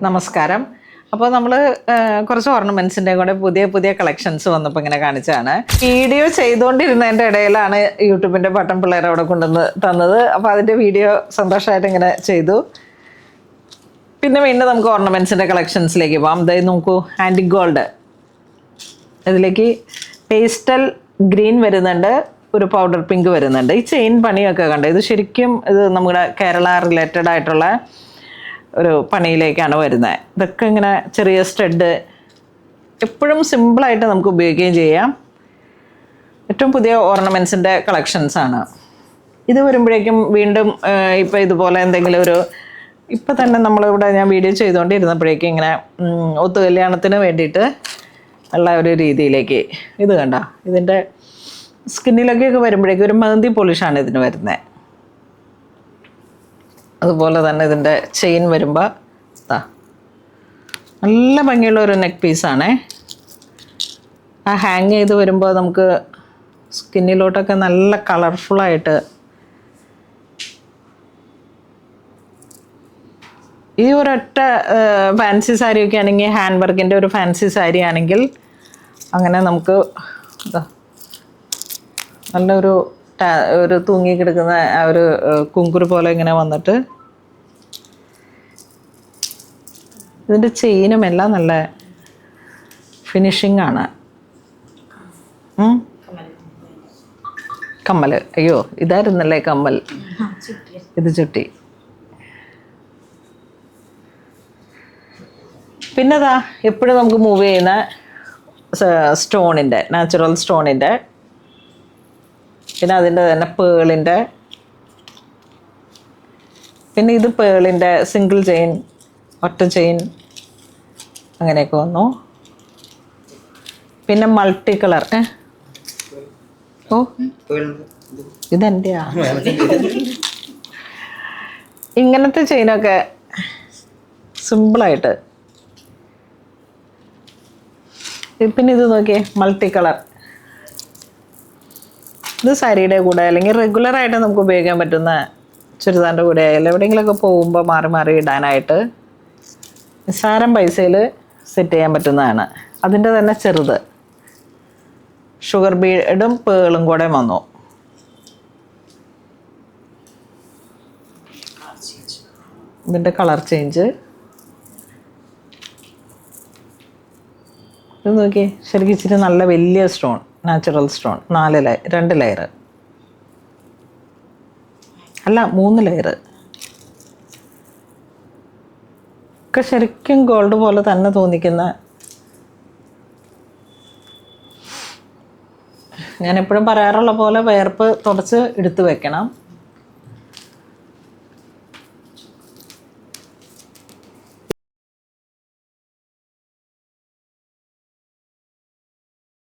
നമസ്കാരം. അപ്പോൾ നമ്മൾ കുറച്ച് ഓർണമെൻറ്റ്സിൻ്റെ കൂടെ പുതിയ പുതിയ കളക്ഷൻസ് വന്നപ്പോൾ ഇങ്ങനെ കാണിച്ചാണ്. വീഡിയോ ചെയ്തുകൊണ്ടിരുന്നതിൻ്റെ ഇടയിലാണ് യൂട്യൂബിൻ്റെ ബട്ടൺ പിള്ളേർ അവിടെ കൊണ്ടുവന്ന് തന്നത്. അപ്പോൾ അതിൻ്റെ വീഡിയോ സന്തോഷമായിട്ട് ഇങ്ങനെ ചെയ്തു. പിന്നെ വീണ്ടും നമുക്ക് ഓർണമെൻറ്റ്സിൻ്റെ കളക്ഷൻസിലേക്ക് പോകാം. അതായത് നോക്കൂ, ആൻറ്റിക് ഗോൾഡ്, ഇതിലേക്ക് പേസ്റ്റൽ ഗ്രീൻ വരുന്നുണ്ട്, ഒരു പൗഡർ പിങ്ക് വരുന്നുണ്ട്. ഈ ചെയിൻ പണിയൊക്കെ കണ്ട് ഇത് ശരിക്കും ഇത് നമ്മുടെ കേരള റിലേറ്റഡ് ആയിട്ടുള്ള ഒരു പണിയിലേക്കാണ് വരുന്നത്. ഇതൊക്കെ ഇങ്ങനെ ചെറിയ സ്റ്റഡ്, എപ്പോഴും സിമ്പിളായിട്ട് നമുക്ക് ഉപയോഗിക്കുകയും ചെയ്യാം. ഏറ്റവും പുതിയ ഓർണമെൻറ്റ്സിൻ്റെ കളക്ഷൻസാണ് ഇത്. വരുമ്പോഴേക്കും വീണ്ടും ഇപ്പോൾ ഇതുപോലെ എന്തെങ്കിലും ഒരു, ഇപ്പം തന്നെ നമ്മളിവിടെ ഞാൻ വീഡിയോ ചെയ്തുകൊണ്ടിരുന്നപ്പോഴേക്കും ഇങ്ങനെ ഒത്തുകല്യാണത്തിന് വേണ്ടിയിട്ട് ഉള്ള ഒരു രീതിയിലേക്ക് ഇത് കണ്ട, ഇതിൻ്റെ സ്കിന്നിലൊക്കെയൊക്കെ വരുമ്പോഴേക്കും ഒരു മെഹന്തി പോളിഷാണ് ഇതിന് വരുന്നത്. അതുപോലെ തന്നെ ഇതിൻ്റെ ചെയിൻ വരുമ്പോൾ നല്ല ഭംഗിയുള്ള ഒരു നെക്ക് പീസാണേ. ആ ഹാങ് ചെയ്ത് വരുമ്പോൾ നമുക്ക് സ്കിന്നിലോട്ടൊക്കെ നല്ല കളർഫുള്ളായിട്ട്, ഈ ഒരൊറ്റ ഫാൻസി സാരിയൊക്കെ ആണെങ്കിൽ, ഹാൻഡ് വർക്കിൻ്റെ ഒരു ഫാൻസി സാരി ആണെങ്കിൽ അങ്ങനെ നമുക്ക് നല്ലൊരു ഒരു തൂങ്ങി കിടക്കുന്ന ആ ഒരു കുങ്കുരു പോലെ ഇങ്ങനെ വന്നിട്ട്, ഇതിൻ്റെ ചെയിനും എല്ലാം നല്ല ഫിനിഷിംഗ് ആണ്. കമ്മൽ, അയ്യോ ഇതായിരുന്നല്ലേ കമ്മൽ, ഇത് ചുട്ടി. പിന്നെതാ എപ്പോഴും നമുക്ക് മൂവ് ചെയ്യുന്ന സ്റ്റോണിൻ്റെ, നാച്ചുറൽ സ്റ്റോണിൻ്റെ, പിന്നെ അതിൻ്റെ തന്നെ പേളിൻ്റെ, പിന്നെ ഇത് പേളിൻ്റെ സിംഗിൾ ചെയിൻ, ഒറ്റ ചെയിൻ, അങ്ങനെയൊക്കെ വന്നു. പിന്നെ മൾട്ടി കളർ, ഓ ഇതെൻ്റെയാ. ഇങ്ങനത്തെ ചെയിനൊക്കെ സിമ്പിളായിട്ട്. പിന്നെ ഇത് നോക്കിയേ, മൾട്ടി കളർ. ഇത് സാരിയുടെ കൂടെ അല്ലെങ്കിൽ റെഗുലറായിട്ട് നമുക്ക് ഉപയോഗിക്കാൻ പറ്റുന്ന ചുരിദാറിൻ്റെ കൂടെ ആയാലും എവിടെയെങ്കിലുമൊക്കെ പോകുമ്പോൾ മാറി മാറി ഇടാനായിട്ട് നിസ്സാരം പൈസയിൽ സെറ്റ് ചെയ്യാൻ പറ്റുന്നതാണ്. അതിൻ്റെ തന്നെ ചെറുത് ഷുഗർ ബീഡും പേളും കൂടെ വന്നു. ഇതിൻ്റെ കളർ ചേഞ്ച് ഇത് നോക്കി, ശരിക്കും ഇച്ചിരി നല്ല വലിയ സ്റ്റോൺ, നാച്ചുറൽ സ്റ്റോൺ, 2 ലെയർ അല്ല 3 ലെയർ ഒക്കെ ശരിക്കും ഗോൾഡ് പോലെ തന്നെ തോന്നിക്കുന്ന. ഞാൻ എപ്പോഴും പറയാറുള്ള പോലെ വിയർപ്പ് തുടച്ച് എടുത്ത് വെക്കണം.